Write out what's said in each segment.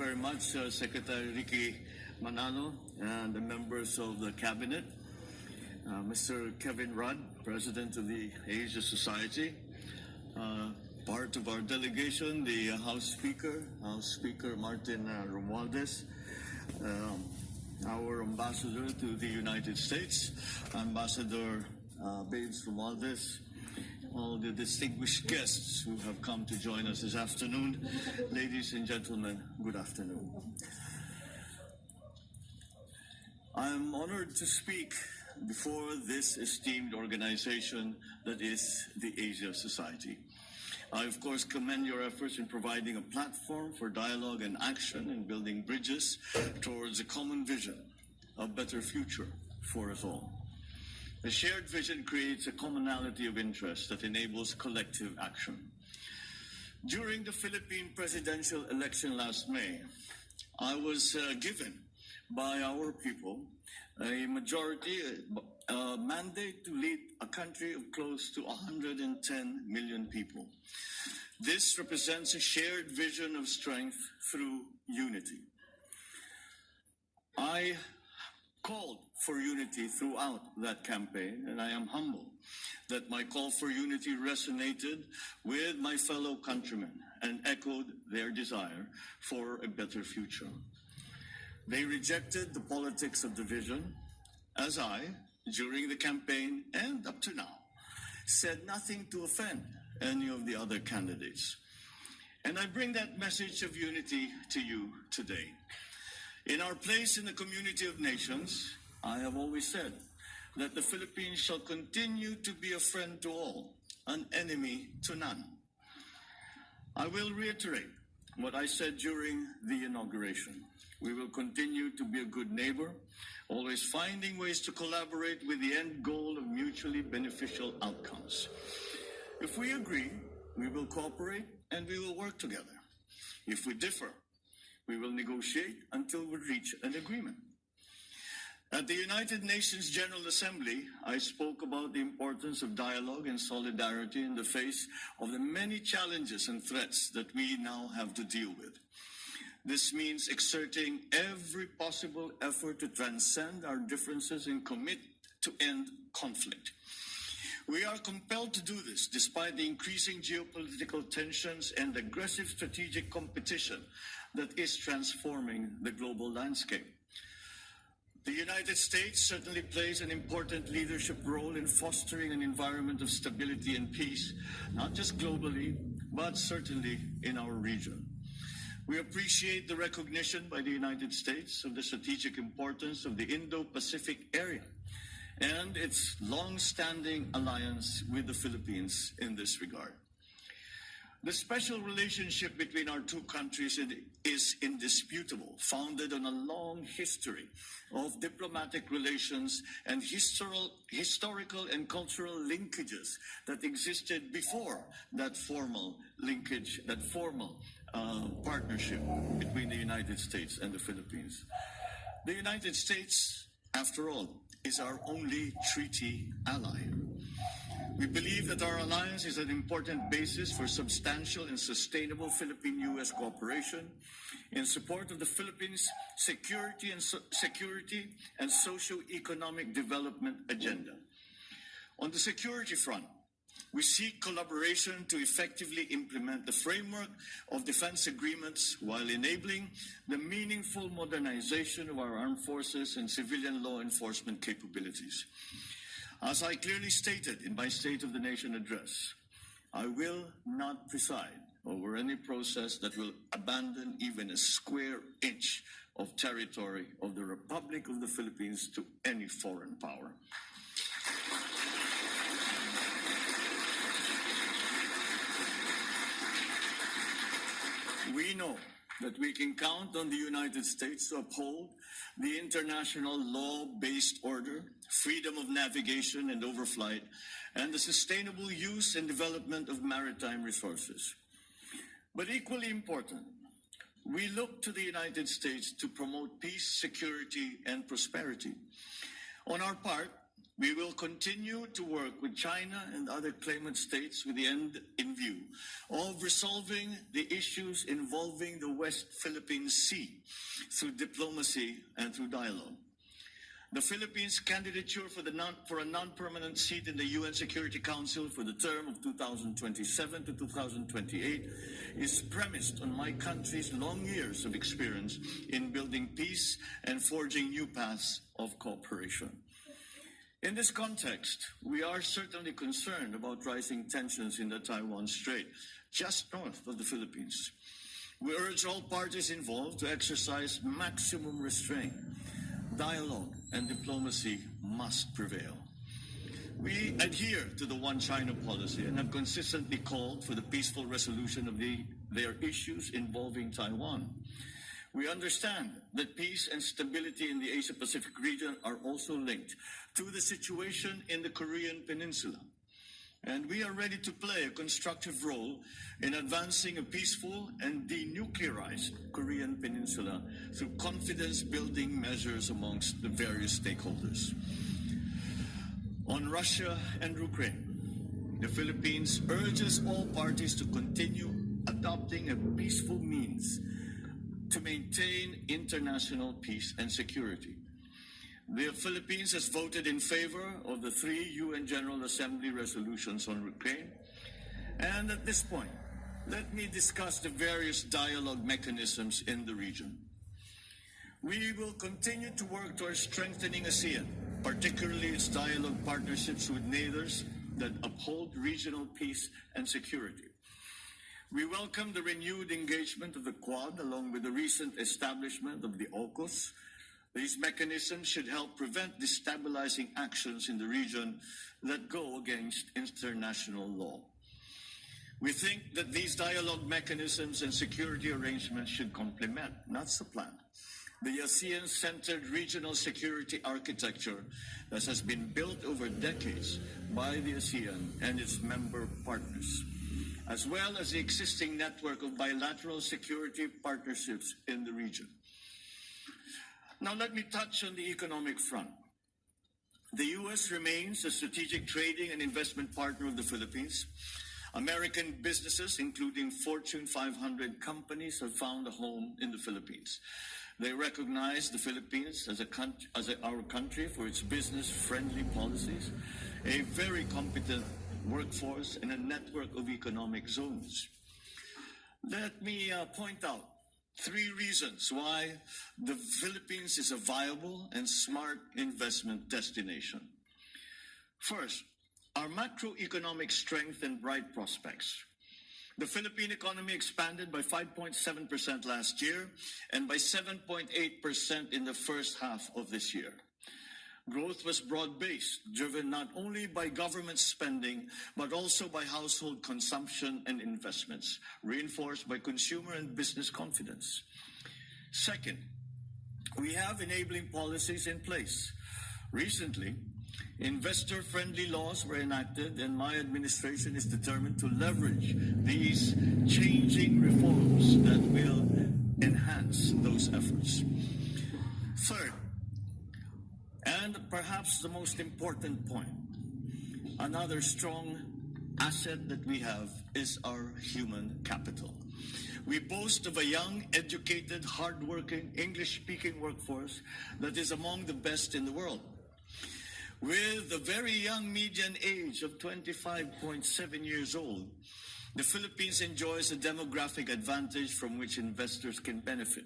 very much, Secretary Ricky Manalo and the members of the Cabinet, Mr. Kevin Rudd, President of the Asia Society, part of our delegation, the House Speaker Martin Romualdez, our ambassador to the United States, Ambassador Babes Romualdez, all the distinguished guests who have come to join us this afternoon. Ladies and gentlemen, good afternoon. I'm honored to speak before this esteemed organization that is the Asia Society. I, of course, commend your efforts in providing a platform for dialogue and action in building bridges towards a common vision, a better future for us all. The shared vision creates a commonality of interest that enables collective action. During the Philippine presidential election last May, I was given by our people a majority mandate to lead a country of close to 110 million people. This represents a shared vision of strength through unity. I called for unity throughout that campaign, and I am humbled that my call for unity resonated with my fellow countrymen and echoed their desire for a better future. They rejected the politics of division, as I, during the campaign and up to now, said nothing to offend any of the other candidates. And I bring that message of unity to you today. In our place in the community of nations, I have always said that the Philippines shall continue to be a friend to all, an enemy to none. I will reiterate what I said during the inauguration. We will continue to be a good neighbor, always finding ways to collaborate with the end goal of mutually beneficial outcomes. If we agree, we will cooperate and we will work together. If we differ, we will negotiate until we reach an agreement. At the United Nations General Assembly, I spoke about the importance of dialogue and solidarity in the face of the many challenges and threats that we now have to deal with. This means exerting every possible effort to transcend our differences and commit to end conflict. We are compelled to do this despite the increasing geopolitical tensions and aggressive strategic competition that is transforming the global landscape. The United States certainly plays an important leadership role in fostering an environment of stability and peace, not just globally, but certainly in our region. We appreciate the recognition by the United States of the strategic importance of the Indo-Pacific area and its long-standing alliance with the Philippines in this regard. The special relationship between our two countries is indisputable, founded on a long history of diplomatic relations and historical and cultural linkages that existed before that formal linkage, that formal partnership between the United States and the Philippines. The United States, after all, is our only treaty ally. We believe that our alliance is an important basis for substantial and sustainable Philippine-U.S. cooperation in support of the Philippines' security and socio-economic development agenda. On the security front, we seek collaboration to effectively implement the framework of defense agreements while enabling the meaningful modernization of our armed forces and civilian law enforcement capabilities. As I clearly stated in my State of the Nation address, I will not preside over any process that will abandon even a square inch of territory of the Republic of the Philippines to any foreign power. We know that we can count on the United States to uphold the international law-based order, freedom of navigation and overflight, and the sustainable use and development of maritime resources. But equally important, we look to the United States to promote peace, security, and prosperity. On our part, We will continue to work with China and other claimant states with the end in view of resolving the issues involving the West Philippine Sea through diplomacy and through dialogue. The Philippines' candidature for a non-permanent seat in the UN Security Council for the term of 2027 to 2028 is premised on my country's long years of experience in building peace and forging new paths of cooperation. In this context, we are certainly concerned about rising tensions in the Taiwan Strait, just north of the Philippines. We urge all parties involved to exercise maximum restraint. Dialogue and diplomacy must prevail. We adhere to the One China policy and have consistently called for the peaceful resolution of their issues involving Taiwan. We understand that peace and stability in the Asia-Pacific region are also linked to the situation in the Korean Peninsula. And we are ready to play a constructive role in advancing a peaceful and denuclearized Korean Peninsula through confidence-building measures amongst the various stakeholders. On Russia and Ukraine, the Philippines urges all parties to continue adopting a peaceful means to maintain international peace and security. The Philippines has voted in favor of the 3 UN General Assembly resolutions on Ukraine. And at this point, let me discuss the various dialogue mechanisms in the region. We will continue to work towards strengthening ASEAN, particularly its dialogue partnerships with neighbors that uphold regional peace and security. We welcome the renewed engagement of the Quad along with the recent establishment of the AUKUS. These mechanisms should help prevent destabilizing actions in the region that go against international law. We think that these dialogue mechanisms and security arrangements should complement, not supplant, the ASEAN-centered regional security architecture that has been built over decades by the ASEAN and its member partners, as well as the existing network of bilateral security partnerships in the region. Now let me touch on the economic front. The U.S. remains a strategic trading and investment partner of the Philippines. American businesses, including Fortune 500 companies, have found a home in the Philippines. They recognize the Philippines as our country for its business-friendly policies, a very competent workforce, and a network of economic zones. Let me point out 3 reasons why the Philippines is a viable and smart investment destination. First, our macroeconomic strength and bright prospects. The Philippine economy expanded by 5.7% last year and by 7.8% in the first half of this year. Growth was broad-based, driven not only by government spending, but also by household consumption and investments, reinforced by consumer and business confidence. Second, we have enabling policies in place. Recently, investor-friendly laws were enacted, and my administration is determined to leverage these changing reforms that will enhance those efforts. Third, and perhaps the most important point, another strong asset that we have is our human capital. We boast of a young, educated, hardworking, English-speaking workforce that is among the best in the world. With a very young median age of 25.7 years old, the Philippines enjoys a demographic advantage from which investors can benefit.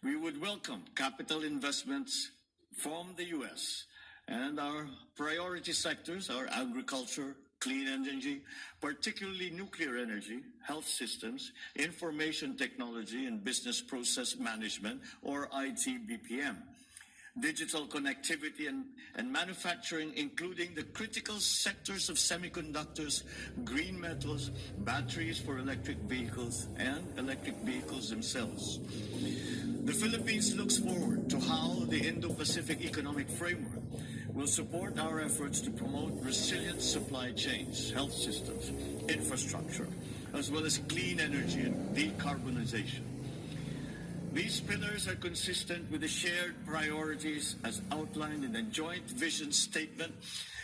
We would welcome capital investments from the U.S. and our priority sectors are agriculture, clean energy, particularly nuclear energy, health systems, information technology and business process management, or IT/BPM, digital connectivity and manufacturing, including the critical sectors of semiconductors, green metals, batteries for electric vehicles, and electric vehicles themselves. The Philippines looks forward to how the Indo-Pacific Economic Framework will support our efforts to promote resilient supply chains, health systems, infrastructure, as well as clean energy and decarbonization. These pillars are consistent with the shared priorities as outlined in the Joint Vision Statement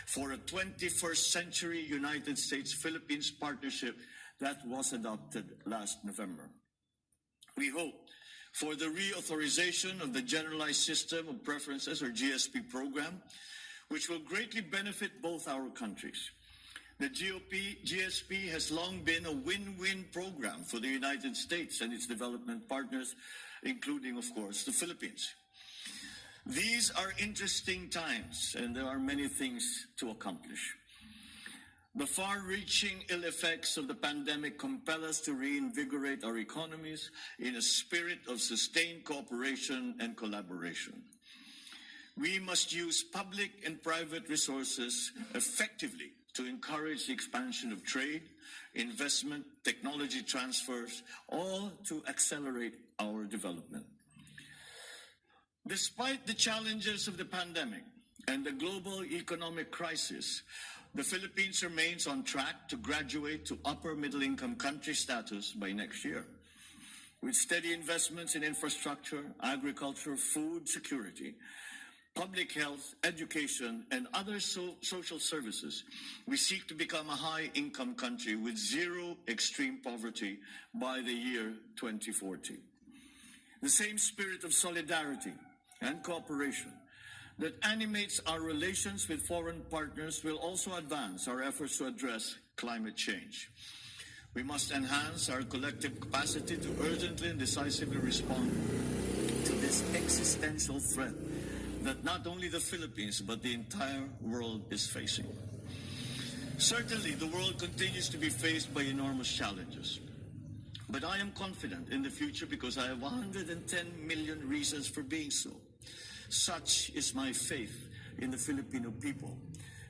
for a 21st Century United States-Philippines Partnership that was adopted last November. We hope for the reauthorization of the Generalized System of Preferences, or GSP program, which will greatly benefit both our countries. The GSP has long been a win-win program for the United States and its development partners, including, of course, the Philippines. These are interesting times, and there are many things to accomplish. The far-reaching ill effects of the pandemic compel us to reinvigorate our economies in a spirit of sustained cooperation and collaboration. We must use public and private resources effectively to encourage the expansion of trade, investment, technology transfers, all to accelerate our development. Despite the challenges of the pandemic and the global economic crisis, the Philippines remains on track to graduate to upper middle-income country status by next year. With steady investments in infrastructure, agriculture, food security, public health, education, and other social services, we seek to become a high-income country with zero extreme poverty by the year 2040. The same spirit of solidarity and cooperation that animates our relations with foreign partners will also advance our efforts to address climate change. We must enhance our collective capacity to urgently and decisively respond to this existential threat that not only the Philippines but the entire world is facing. Certainly, the world continues to be faced by enormous challenges. But I am confident in the future because I have 110 million reasons for being so. Such is my faith in the Filipino people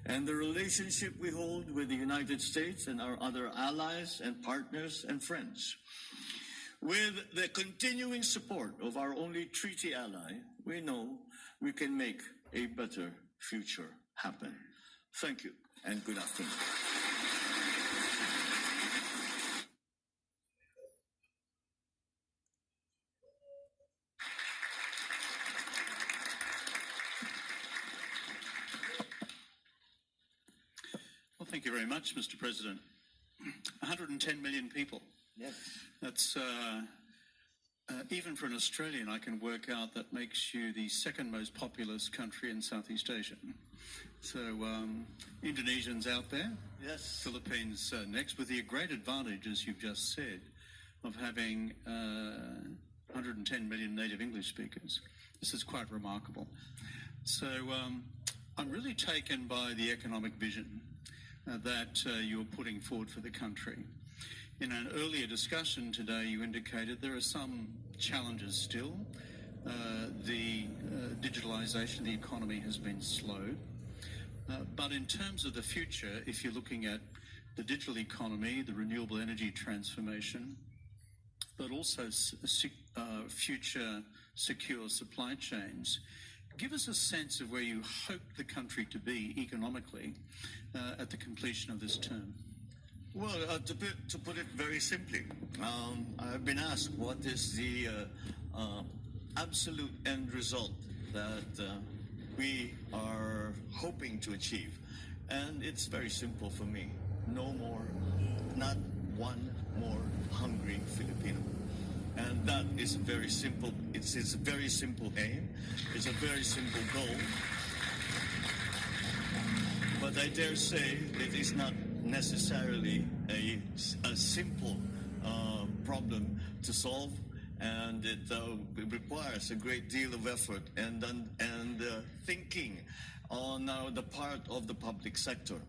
and the relationship we hold with the United States and our other allies and partners and friends. With the continuing support of our only treaty ally, we know we can make a better future happen. Thank you and good afternoon. Well, thank you very much, Mr. President. 110 million people. Yes. That's, even for an Australian, I can work out that makes you the second most populous country in Southeast Asia. So, Indonesians out there. Yes. Philippines next, with the great advantage, as you've just said, of having 110 million native English speakers. This is quite remarkable. So, I'm really taken by the economic vision that you're putting forward for the country. In an earlier discussion today, you indicated there are some challenges still. The digitalisation of the economy has been slow. But in terms of the future, if you're looking at the digital economy, the renewable energy transformation, but also future secure supply chains, give us a sense of where you hope the country to be economically at the completion of this term. Well, to put it very simply, I've been asked what is the absolute end result that we are hoping to achieve. And it's very simple for me. No more, not one more hungry Filipino. And that is very simple. It's a very simple aim. It's a very simple goal. But I dare say it is not necessarily a simple problem to solve, and it requires a great deal of effort and thinking on the part of the public sector.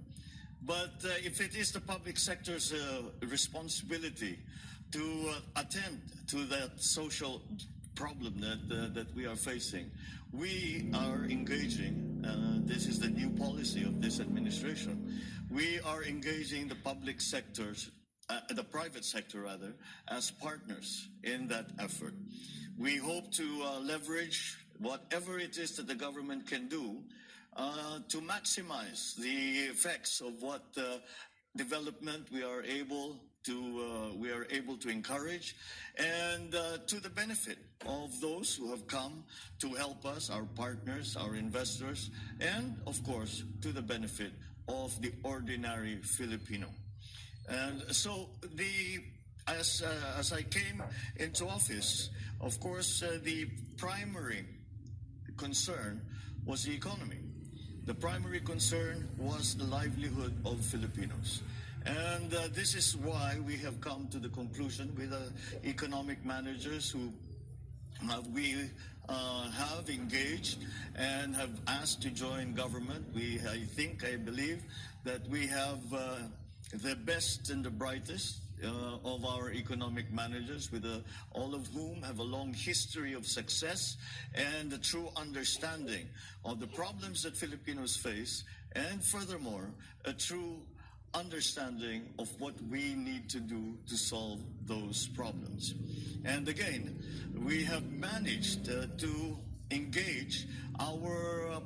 But if it is the public sector's responsibility to attend to that social problem that we are facing, we are engaging, this is the new policy of this administration, we are engaging the public sectors, the private sector rather, as partners in that effort. We hope to leverage whatever it is that the government can do to maximize the effects of what development we are able we are able to encourage, and to the benefit of those who have come to help us, our partners, our investors, and of course to the benefit of the ordinary Filipino. And so as I came into office, of course, the primary concern was the economy. The primary concern was the livelihood of Filipinos. And this is why we have come to the conclusion with economic managers who we have engaged and have asked to join government. I believe that we have the best and the brightest of our economic managers, with all of whom have a long history of success and a true understanding of the problems that Filipinos face, and furthermore, a true understanding of what we need to do to solve those problems. And again, we have managed to engage our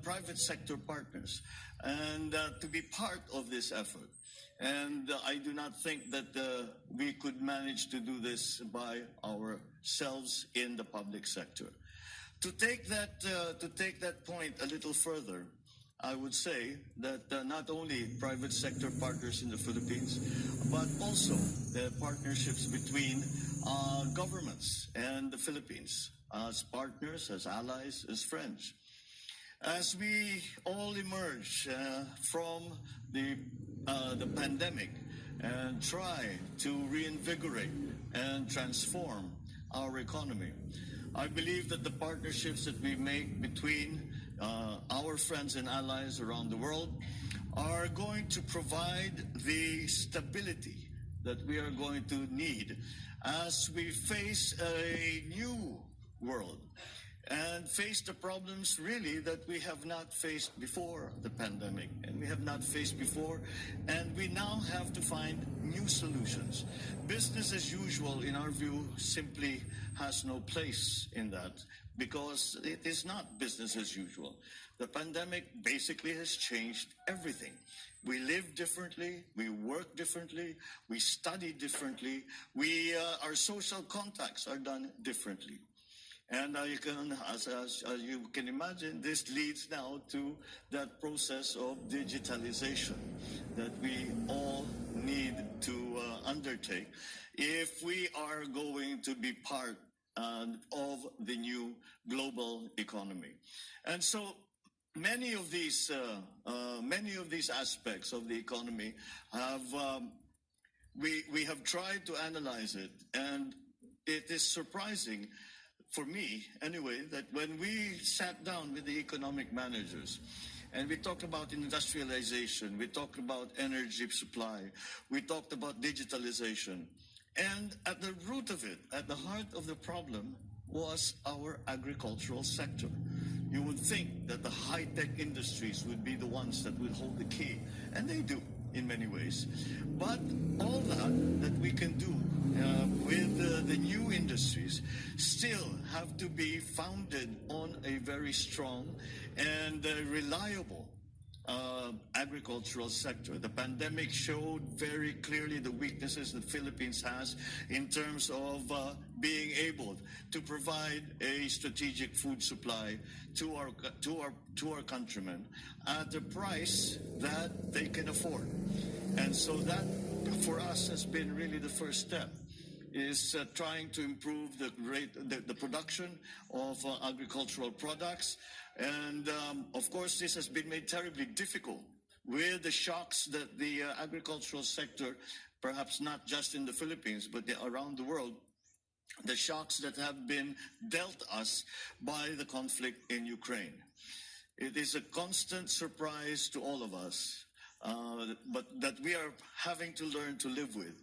private sector partners and to be part of this effort. And I do not think that we could manage to do this by ourselves in the public sector. To take that point a little further, I would say that not only private sector partners in the Philippines, but also the partnerships between governments and the Philippines, as partners, as allies, as friends. As we all emerge from the pandemic and try to reinvigorate and transform our economy, I believe that the partnerships that we make between our friends and allies around the world are going to provide the stability that we are going to need as we face a new world and face the problems really that we have not faced before the pandemic, and we have not faced before, and we now have to find new solutions. Business as usual, in our view, simply has no place in that, because it is not business as usual. The pandemic basically has changed everything. We live differently, we work differently, we study differently, our social contacts are done differently. And as you can imagine, this leads now to that process of digitalization that we all need to undertake if we are going to be part of the new global economy. And so many of these aspects of the economy we have tried to analyze it, and it is surprising, for me anyway, that when we sat down with the economic managers and we talked about industrialization, we talked about energy supply, we talked about digitalization, and at the root of it, at the heart of the problem, was our agricultural sector. You would think that the high-tech industries would be the ones that would hold the key, and they do in many ways. But all that we can do with the new industries still have to be founded on a very strong and reliable agricultural sector. The pandemic showed very clearly the weaknesses the Philippines has in terms of being able to provide a strategic food supply to our countrymen at a price that they can afford. And so that, for us, has been really the first step, is trying to improve the production of agricultural products. And of course, this has been made terribly difficult with the shocks that the agricultural sector, perhaps not just in the Philippines, but around the world, the shocks that have been dealt us by the conflict in Ukraine. It is a constant surprise to all of us, but that we are having to learn to live with,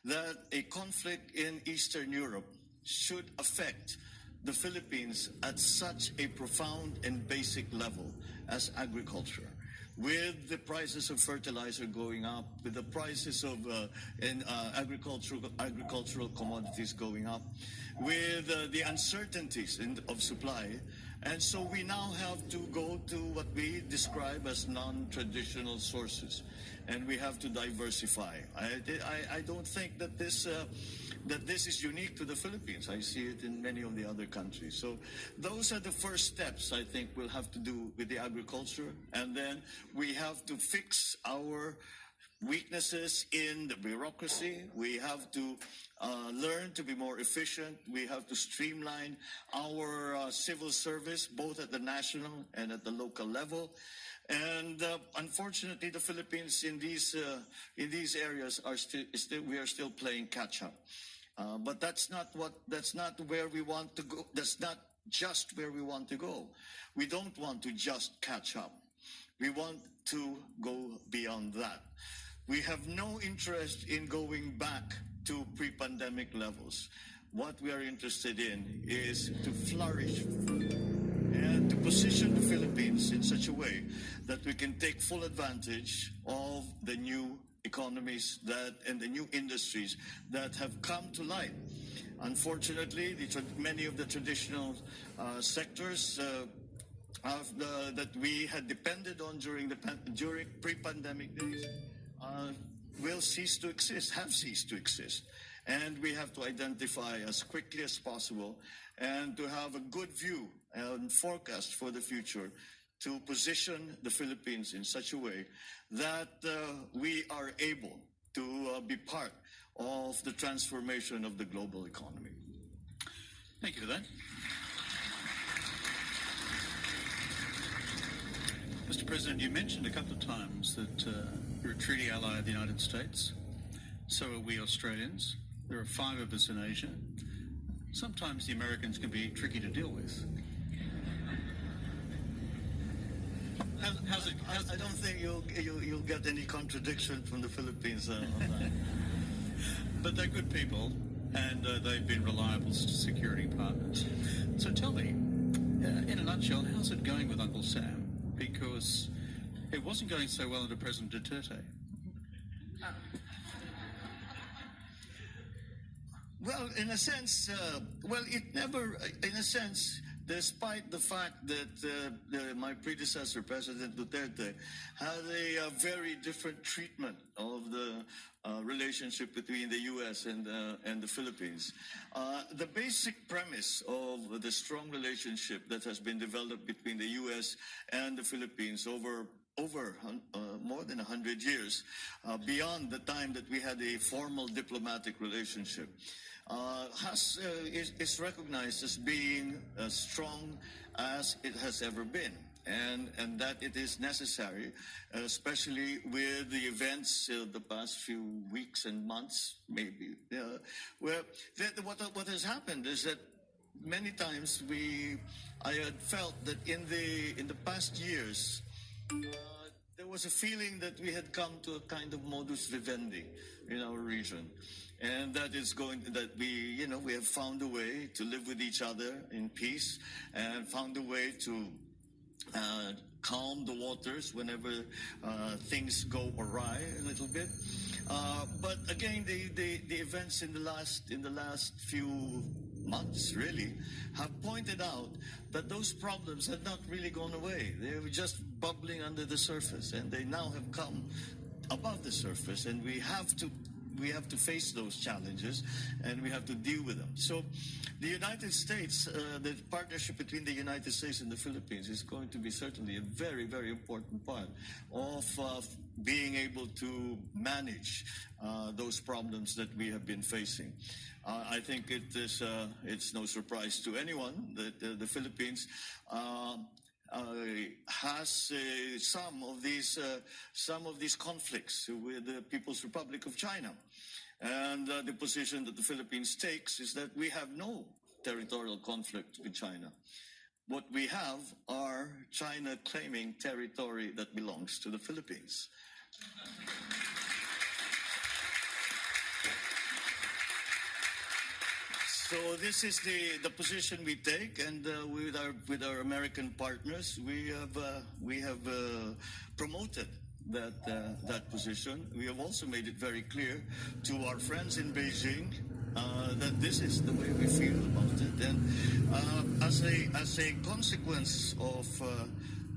that a conflict in Eastern Europe should affect the Philippines at such a profound and basic level as agriculture. With the prices of fertilizer going up, with the prices of agricultural commodities going up, with the uncertainties of supply, And so we now have to go to what we describe as non-traditional sources, and we have to diversify. I don't think that this is unique to the Philippines. I see it in many of the other countries. So those are the first steps I think we'll have to do with the agriculture, and then we have to fix our weaknesses in the bureaucracy. We have to learn to be more efficient. We have to streamline our civil service, both at the national and at the local level. And unfortunately, the Philippines in these areas we are still playing catch up. But that's not where we want to go. That's not just where we want to go. We don't want to just catch up. We want to go beyond that. We have no interest in going back to pre-pandemic levels. What we are interested in is to flourish and to position the Philippines in such a way that we can take full advantage of the new economies and the new industries that have come to light. Unfortunately, many of the traditional sectors that we had depended on during pre-pandemic days will cease to exist, have ceased to exist. And we have to identify as quickly as possible and to have a good view and forecast for the future to position the Philippines in such a way that we are able to be part of the transformation of the global economy. Thank you for that. Mr. President, you mentioned a couple of times that you're a treaty ally of the United States. So are we Australians. There are 5 of us in Asia. Sometimes the Americans can be tricky to deal with. I don't think you'll get any contradiction from the Philippines on that. But they're good people, and they've been reliable security partners. So tell me, in a nutshell, how's it going with Uncle Sam? Because it wasn't going so well under President Duterte. Well, in a sense, despite the fact that my predecessor, President Duterte, had a very different treatment of the relationship between the U.S. and the Philippines. The basic premise of the strong relationship that has been developed between the U.S. and the Philippines over more than 100 years, beyond the time that we had a formal diplomatic relationship, is recognized as being as strong as it has ever been. And that it is necessary, especially with the events of the past few weeks and months, maybe. Where what has happened is that many times I had felt that in the past years, there was a feeling that we had come to a kind of modus vivendi in our region. And that we have found a way to live with each other in peace and found a way to calm the waters whenever things go awry a little bit. But again, the events in the last few months really have pointed out that those problems had not really gone away. They were just bubbling under the surface, and they now have come above the surface, and we have to face those challenges, and we have to deal with them. So the United States, the partnership between the United States and the Philippines is going to be certainly a very, very important part of being able to manage those problems that we have been facing. I think it's no surprise to anyone that the Philippines has some of these conflicts with the People's Republic of China, and the position that the Philippines takes is that we have no territorial conflict with China. What we have are China claiming territory that belongs to the Philippines. So this is the position we take, and with our American partners, we have promoted that position. We have also made it very clear to our friends in Beijing that this is the way we feel about it. And as a consequence of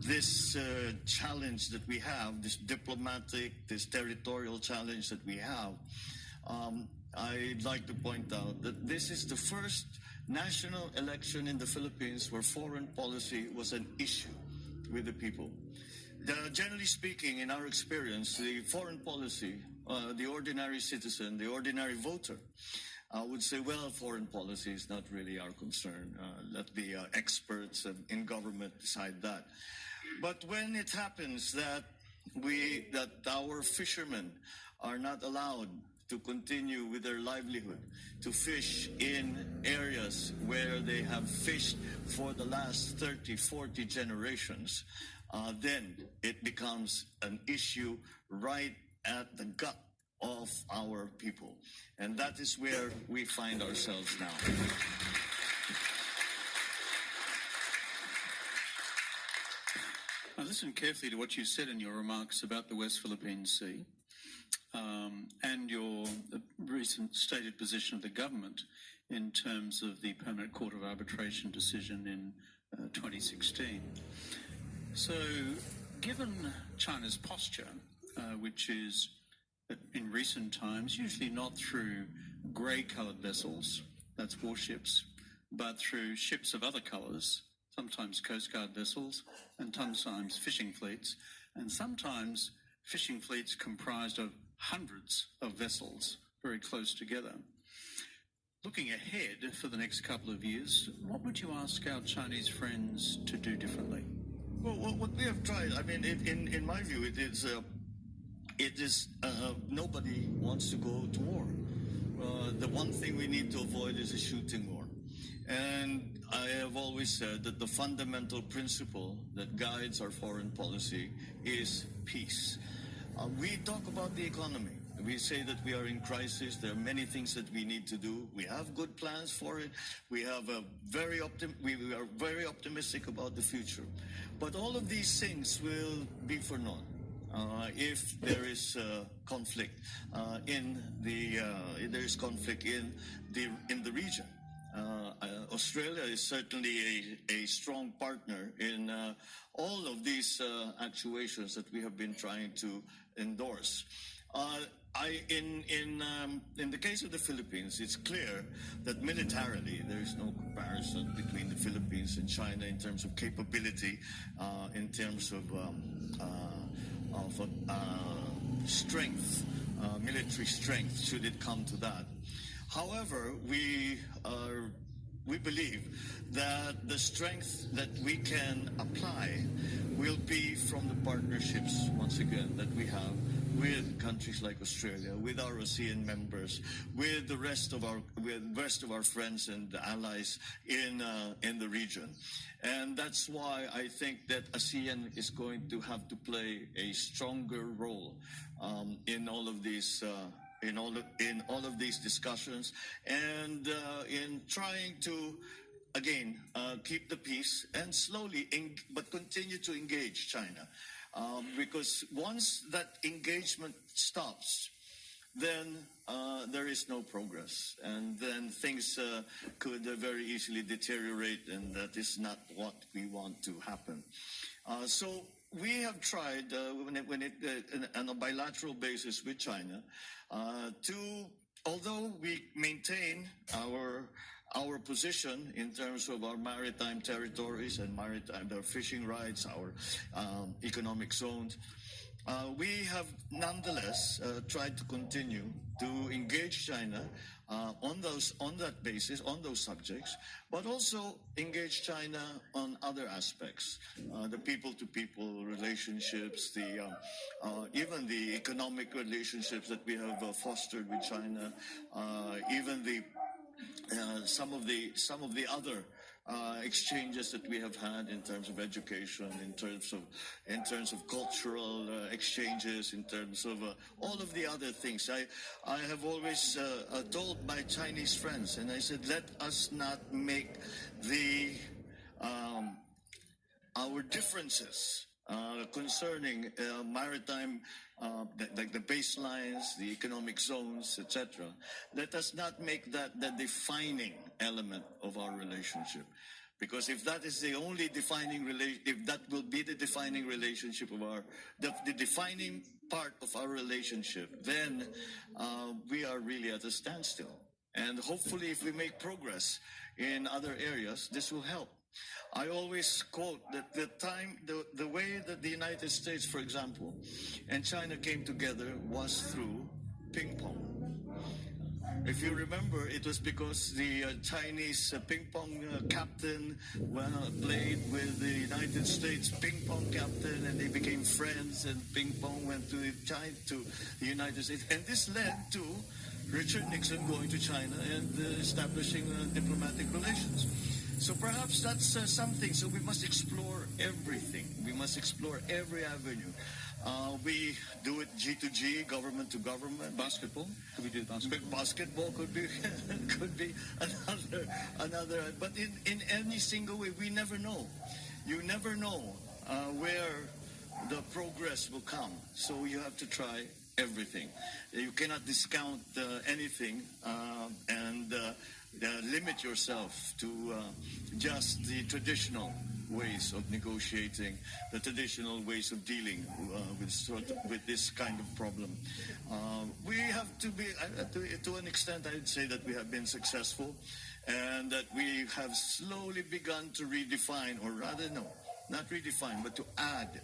this challenge that we have, this diplomatic, this territorial challenge that we have, I'd like to point out that this is the first national election in the Philippines where foreign policy was an issue with the people. Generally speaking, in our experience, the foreign policy, the ordinary citizen, the ordinary voter, would say, well, foreign policy is not really our concern. Let the experts in government decide that. But when it happens that our fishermen are not allowed to continue with their livelihood, to fish in areas where they have fished for the last 30, 40 generations, then it becomes an issue right at the gut of our people. And that is where we find ourselves now. I listened carefully to what you said in your remarks about the West Philippine Sea and your recent stated position of the government in terms of the Permanent Court of Arbitration decision in 2016. So, given China's posture, which is in recent times usually not through grey-coloured vessels, that's warships, but through ships of other colours, sometimes Coast Guard vessels, and sometimes fishing fleets, and sometimes fishing fleets comprised of hundreds of vessels very close together. Looking ahead for the next couple of years, what would you ask our Chinese friends to do differently? Well, what we have tried, I mean, in my view, it is nobody wants to go to war. The one thing we need to avoid is a shooting war. And I have always said that the fundamental principle that guides our foreign policy is peace. We talk about the economy. We say that we are in crisis. There are many things that we need to do. We have good plans for it. We are very optimistic about the future. But all of these things will be for naught if there is conflict in the region. Australia is certainly a strong partner in all of these actuations that we have been trying to endorse. In the case of the Philippines, it's clear that militarily there is no comparison between the Philippines and China in terms of capability, in terms of strength, military strength, should it come to that. However, we believe that the strength that we can apply will be from the partnerships, once again, that we have with countries like Australia, with our ASEAN members, with the rest of our friends and allies in the region. And that's why I think that ASEAN is going to have to play a stronger role in all of these discussions, and in trying to, again, keep the peace and slowly, but continue to engage China. Because once that engagement stops, then there is no progress, and then things could very easily deteriorate, and that is not what we want to happen. So we have tried, on a bilateral basis with China, although we maintain our position in terms of our maritime territories and our fishing rights, our economic zones, we have nonetheless tried to continue to engage China on that basis, on those subjects, but also engage China on other aspects, the people-to-people relationships, even the economic relationships that we have fostered with China, even some of the other exchanges that we have had in terms of education, in terms of cultural exchanges, in terms of all of the other things. I have always told my Chinese friends, and I said, let us not make our differences concerning maritime, like the baselines, the economic zones, etc. Let us not make that the defining element of our relationship. Because if that is the only if that will be the defining relationship of the defining part of our relationship, then we are really at a standstill. And hopefully, if we make progress in other areas, this will help. I always quote that the way that the United States, for example, and China came together was through ping pong. If you remember, it was because the Chinese ping pong captain played with the United States ping pong captain, and they became friends, and ping pong went to the United States. And this led to Richard Nixon going to China and establishing diplomatic relations. So perhaps that's something. So we must explore everything. We must explore every avenue. We do it G to G, government to government. Basketball? Could we do basketball? Basketball could be could be another. But in any single way, we never know. You never know where the progress will come. So you have to try everything. You cannot discount anything and limit yourself to just the traditional ways of negotiating, the traditional ways of dealing with this kind of problem. We have to be, to an extent, I would say that we have been successful, and that we have slowly begun to redefine, or rather, no, not redefine, but to add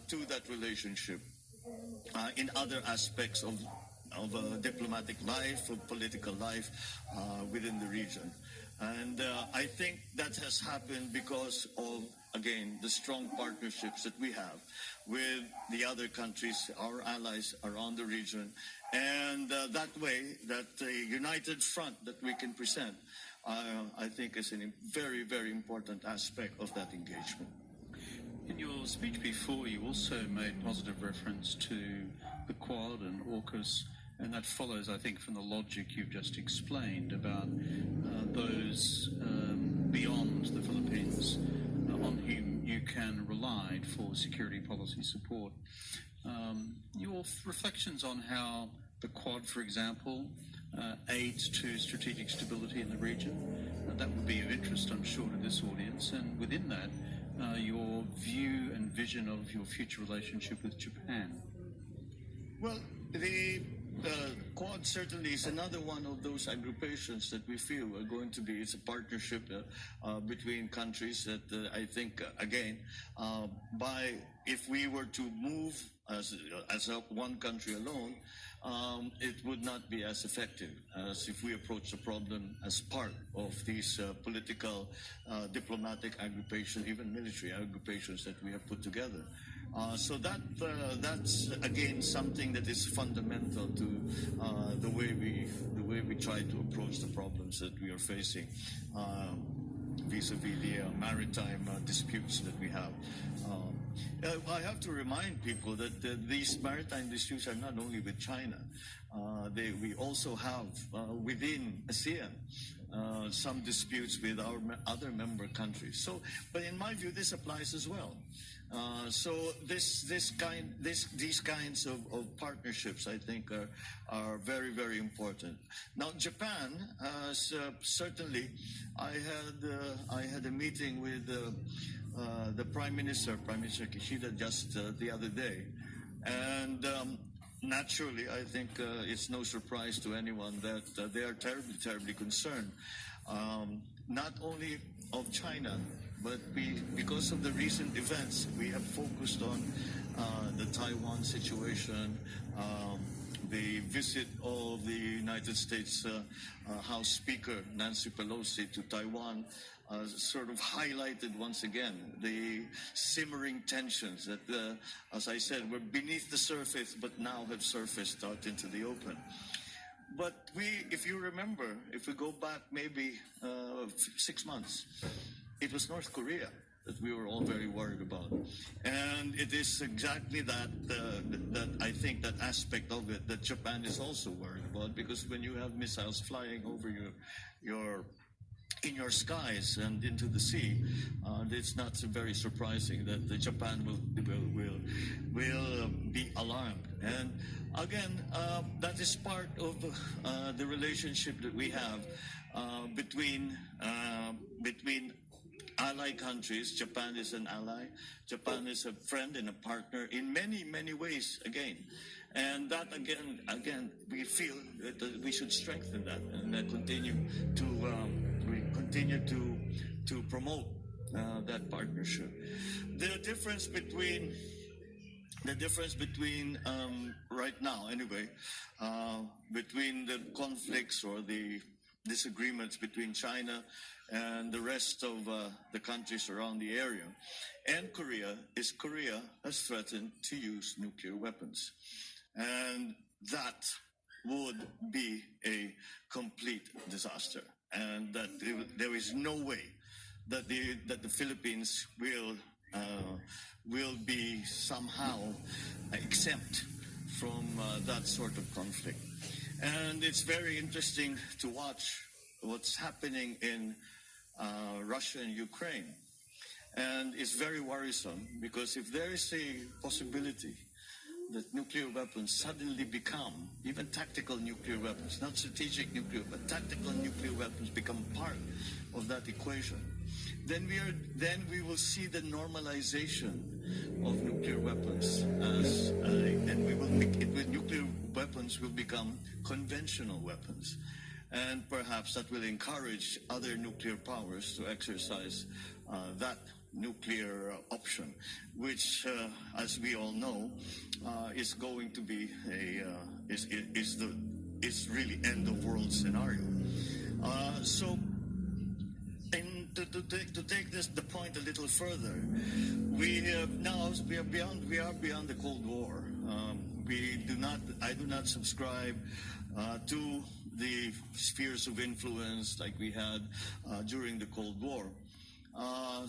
to that relationship in other aspects of diplomatic life, of political life within the region. And I think that has happened because of, again, the strong partnerships that we have with the other countries, our allies around the region. And that way, that united front that we can present, I think is a very, very important aspect of that engagement. In your speech before, you also made positive reference to the Quad and AUKUS, and that follows, I think, from the logic you've just explained about those beyond the Philippines on whom you can rely for security policy support. Your reflections on how the Quad, for example, aids to strategic stability in the region, that would be of interest, I'm sure, to this audience. And within that, your view and vision of your future relationship with Japan. Well, the Quad certainly is another one of those aggregations that we feel are going to be, it's a partnership between countries that I think, again, if we were to move as one country alone, it would not be as effective as if we approach the problem as part of these political, diplomatic aggregation, even military aggregations that we have put together. So that's again something that is fundamental to the way we try to approach the problems that we are facing vis-a-vis the maritime disputes that we have. I have to remind people that these maritime disputes are not only with China. We also have within ASEAN some disputes with our other member countries. So, but in my view, this applies as well. So these kinds of partnerships, I think, are very, very important. Now, Japan, certainly, I had a meeting with the Prime Minister Kishida, just the other day, and naturally, I think it's no surprise to anyone that they are terribly, terribly concerned, not only of China, but because of the recent events, we have focused on the Taiwan situation, the visit of the United States House Speaker Nancy Pelosi to Taiwan, sort of highlighted once again the simmering tensions that, as I said, were beneath the surface, but now have surfaced out into the open. But if you remember, if we go back maybe 6 months, it was North Korea that we were all very worried about. And it is exactly that I think that aspect of it that Japan is also worried about, because when you have missiles flying over your in your skies and into the sea, it's not so very surprising that Japan will be alarmed. And again, that is part of the relationship that we have between ally countries. Japan is an ally. Japan is a friend and a partner in many, many ways again. And that again, we feel that we should strengthen that and continue to promote that partnership. The difference between right now, anyway, between the conflicts or the disagreements between China and the rest of the countries around the area and Korea is Korea has threatened to use nuclear weapons. And that would be a complete disaster. And that there is no way that the Philippines will be somehow exempt from that sort of conflict. And it's very interesting to watch what's happening in Russia and Ukraine. And it's very worrisome because if there is a possibility that nuclear weapons suddenly become, even tactical nuclear weapons, not strategic nuclear, but tactical nuclear weapons become part of that equation, then we will see the normalization of nuclear weapons nuclear weapons will become conventional weapons. And perhaps that will encourage other nuclear powers to exercise that nuclear option, which, as we all know, is going to be is really end of world scenario. So, to take the point a little further, we are beyond the Cold War. I do not subscribe to the spheres of influence like we had during the Cold War.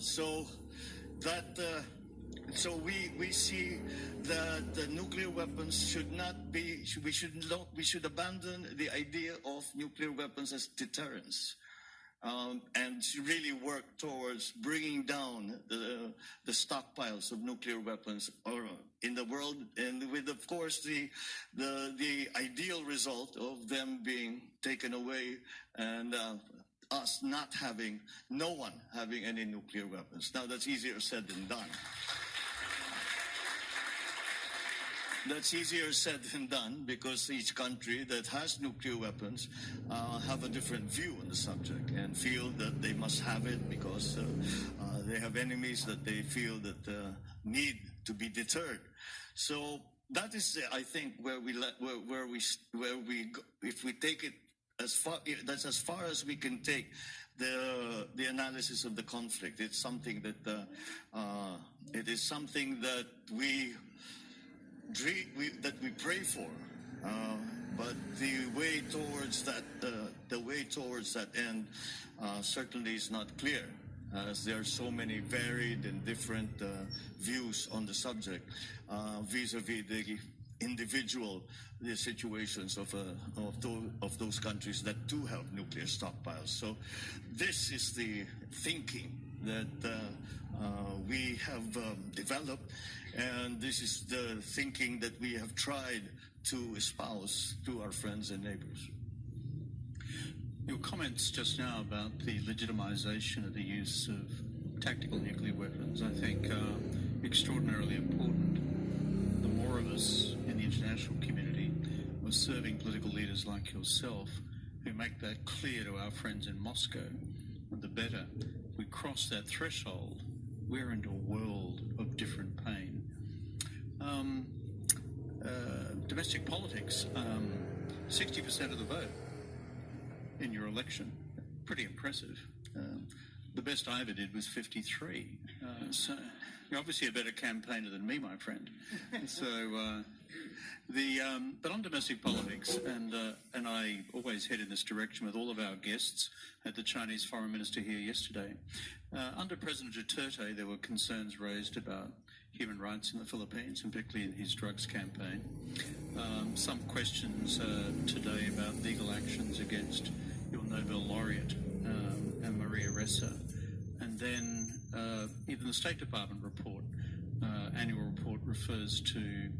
So we see that the nuclear weapons should not be. We should abandon the idea of nuclear weapons as deterrence. And really work towards bringing down the stockpiles of nuclear weapons in the world, and with, of course, the ideal result of them being taken away and no one having any nuclear weapons. Now, that's easier said than done. That's easier said than done because each country that has nuclear weapons have a different view on the subject and feel that they must have it because they have enemies that they feel that need to be deterred. So that is, I think, where we go. If we take it that's as far as we can take the analysis of the conflict. It's something that it is something that we pray for, but the way towards that end certainly is not clear, as there are so many varied and different views on the subject vis-a-vis the individual situations of those countries that do have nuclear stockpiles. So this is the thinking that we have developed, and this is the thinking that we have tried to espouse to our friends and neighbors. Your comments just now about the legitimization of the use of tactical nuclear weapons, I think, are extraordinarily important. The more of us in the international community are serving political leaders like yourself who make that clear to our friends in Moscow, the better. If we cross that threshold, we're into a world of different pain. Domestic politics, 60% of the vote in your election. Pretty impressive. The best I ever did was 53. So you're obviously a better campaigner than me, my friend. So but on domestic politics, and I always head in this direction with all of our guests. Had the Chinese foreign minister here yesterday. Under President Duterte, there were concerns raised about human rights in the Philippines, and particularly in his drugs campaign. Some questions today about legal actions against your Nobel laureate, Maria Ressa, and then even the State Department report, annual report, refers to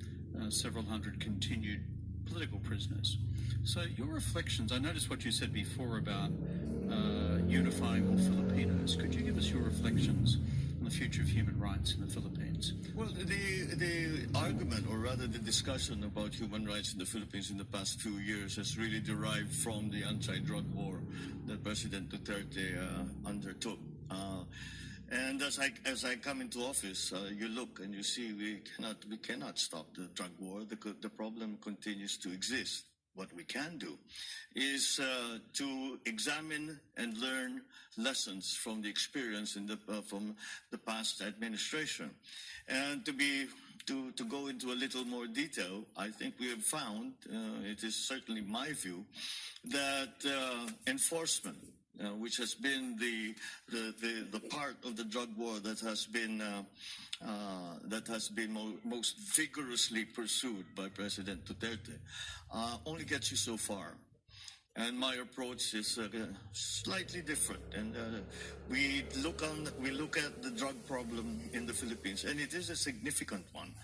several hundred continued political prisoners. So your reflections, I noticed what you said before about unifying all Filipinos. Could you give us your reflections on the future of human rights in the Philippines? Well, the argument, or rather the discussion about human rights in the Philippines in the past few years has really derived from the anti-drug war that President Duterte undertook. And as I come into office, you look and you see we cannot stop the drug war. The problem continues to exist. What we can do is to examine and learn lessons from the experience from the past administration, and to go into a little more detail. I think we have found, it is certainly my view, that enforcement, which has been the part of the drug war that has been most vigorously pursued by President Duterte, only gets you so far. And my approach is slightly different. And we look at the drug problem in the Philippines, and it is a significant one.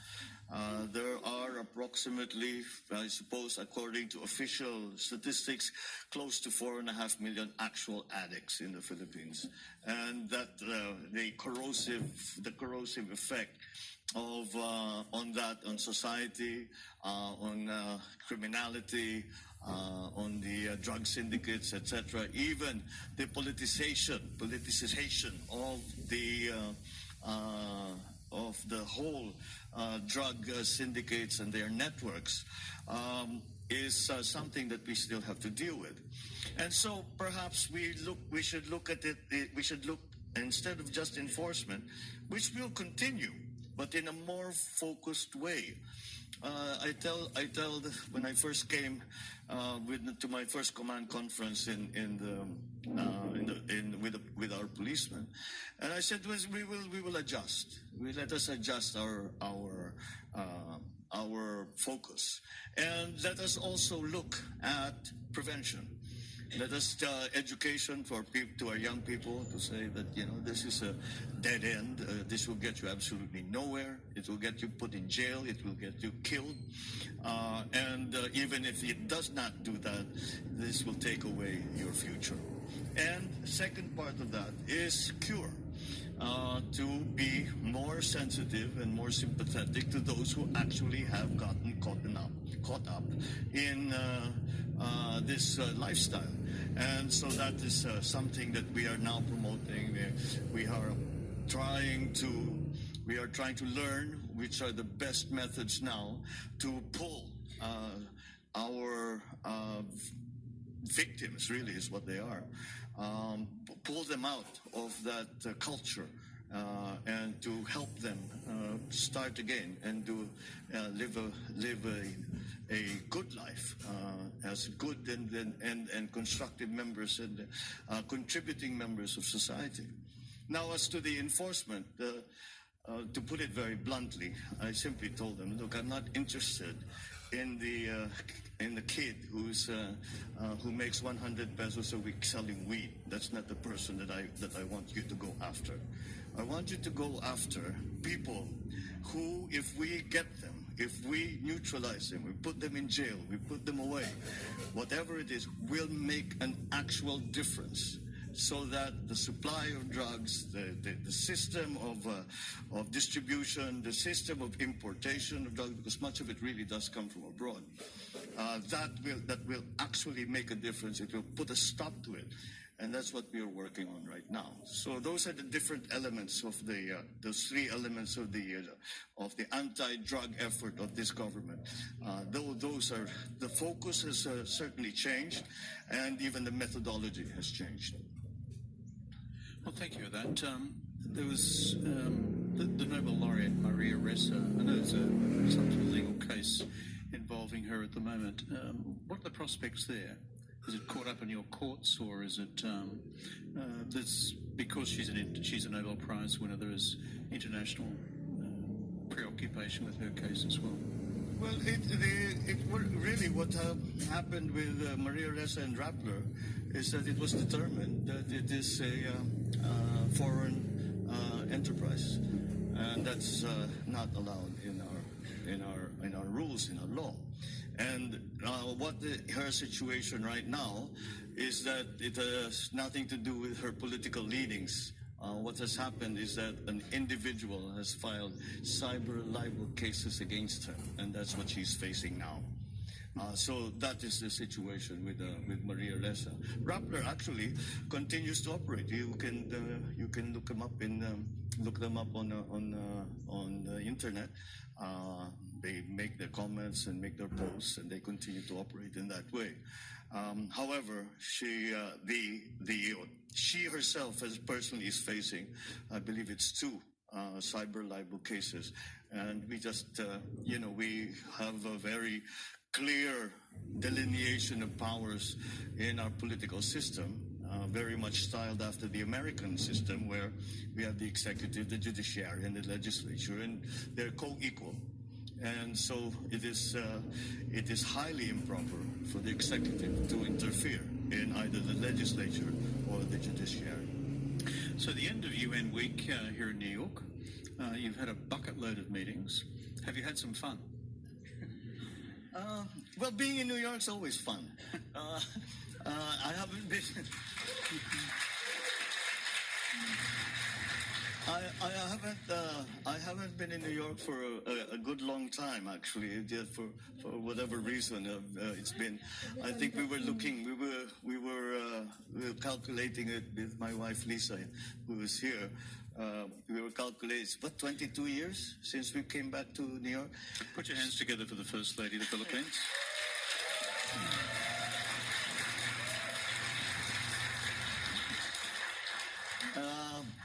There are approximately, I suppose, according to official statistics, close to 4.5 million actual addicts in the Philippines, and that the corrosive effect of on society, on criminality, on the drug syndicates, etc. Even the politicization of the whole drug syndicates and their networks is something that we still have to deal with. And so perhaps we should look at it. We should look, instead of just enforcement, which will continue, but in a more focused way. I tell when I first came to my first command conference with our policemen, and I said, we will adjust. Let us adjust our focus, and let us also look at prevention. Let us education to our young people, to say that this is a dead end. This will get you absolutely nowhere. It will get you put in jail. It will get you killed. And even if it does not do that, this will take away your future. And the second part of that is cure. To be more sensitive and more sympathetic to those who actually have gotten caught up in this lifestyle. And so that is something that we are now promoting. We are trying to learn which are the best methods now to pull our victims, really is what they are, pull them out of that culture, and to help them start again and to live a good life as good and constructive members and contributing members of society. Now, as to the enforcement, to put it very bluntly, I simply told them, look, I'm not interested in the kid who makes 100 pesos a week selling weed. That's not the person that I want you to go after. I want you to go after people who, if we get them, if we neutralize them, we put them in jail, we put them away, whatever it is, will make an actual difference, so that the supply of drugs, the system of distribution, the system of importation of drugs, because much of it really does come from abroad, that will actually make a difference. It will put a stop to it. And that's what we are working on right now. So those are the different elements of those three elements of the anti-drug effort of this government. Those are, the focus has certainly changed, and even the methodology has changed. Well, thank you for that. There was the Nobel laureate Maria Ressa. I know there's some sort of legal case involving her at the moment. What are the prospects there? Is it caught up in your courts, or is it this, because she's a Nobel Prize winner, there is international preoccupation with her case as well? Well, really what happened with Maria Ressa and Rappler is that it was determined that it is a foreign enterprise, and that's not allowed in our rules, in our law. And her situation right now is that it has nothing to do with her political leanings. What has happened is that an individual has filed cyber libel cases against her, and that's what she's facing now. So that is the situation with Maria Ressa. Rappler actually continues to operate. You can look them up on the internet. They make their comments and make their posts, and they continue to operate in that way. However, she herself as personally is facing, I believe it's 2 cyber libel cases, and we just we have a very clear delineation of powers in our political system, very much styled after the American system, where we have the executive, the judiciary, and the legislature, and they're co-equal. And so it is highly improper for the executive to interfere in either the legislature or the judiciary. So the end of UN Week here in New York, you've had a bucket load of meetings. Have you had some fun? Well, being in New York is always fun. I haven't been. I haven't been in New York for a good long time, actually. Just for whatever reason, it's been. I think we were calculating it with my wife Lisa, who is here. We were calculating, it's what, 22 years since we came back to New York? Put your hands together for the First Lady of the Philippines.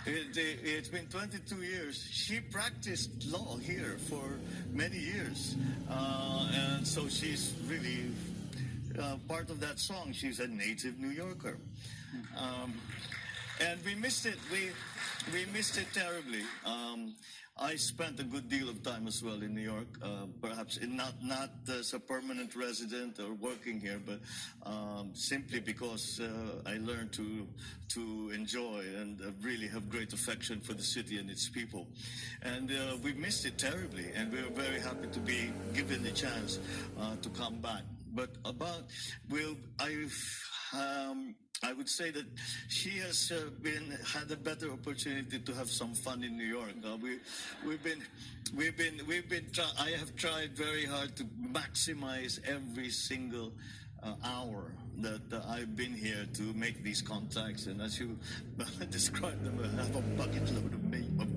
It's been 22 years. She practiced law here for many years. And so she's really part of that song. She's a native New Yorker. And we missed it. We missed it terribly. I spent a good deal of time as well in New York, perhaps not as a permanent resident or working here, but simply because I learned to enjoy and really have great affection for the city and its people. And we missed it terribly, and we were very happy to be given the chance to come back. But I would say that she has had a better opportunity to have some fun in New York. I have tried very hard to maximize every single hour that I've been here to make these contacts, and as you described them, I have a bucket load of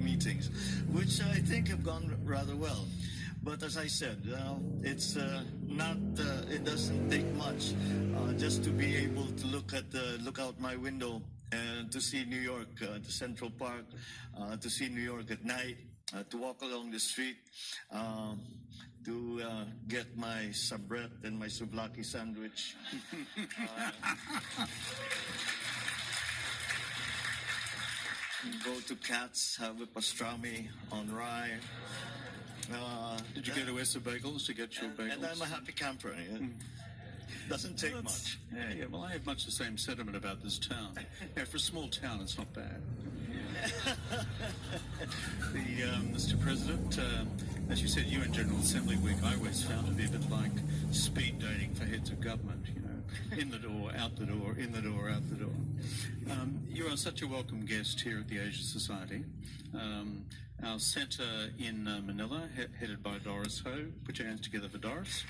meetings, which I think have gone rather well. But as I said, it's not. It doesn't take much just to be able to look out my window and to see New York, the Central Park, to see New York at night, to walk along the street, to get my sabret and my souvlaki sandwich. Go to Katz, have a pastrami on rye. Did you go to Essa Bagels to get your bagels? And I'm a happy camper. Doesn't take much. Yeah, well, I have much the same sentiment about this town. Yeah, for a small town, it's not bad. Mr. President, as you said, UN General Assembly Week, I always found to be a bit like speed dating for heads of government, in the door, out the door, in the door, out the door. You are such a welcome guest here at the Asia Society. Our centre in Manila, headed by Doris Ho. Put your hands together for Doris.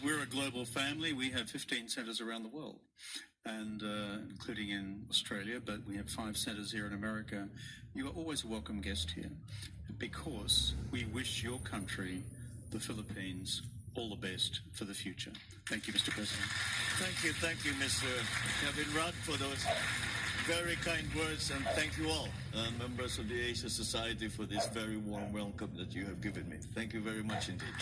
We're a global family. We have 15 centres around the world, and including in Australia, but we have 5 centres here in America. You are always a welcome guest here because we wish your country, the Philippines, all the best for the future. Thank you, Mr. President. Thank you, Mr. Kevin Rudd, for those very kind words, and thank you all, members of the Asia Society, for this very warm welcome that you have given me. Thank you very much indeed.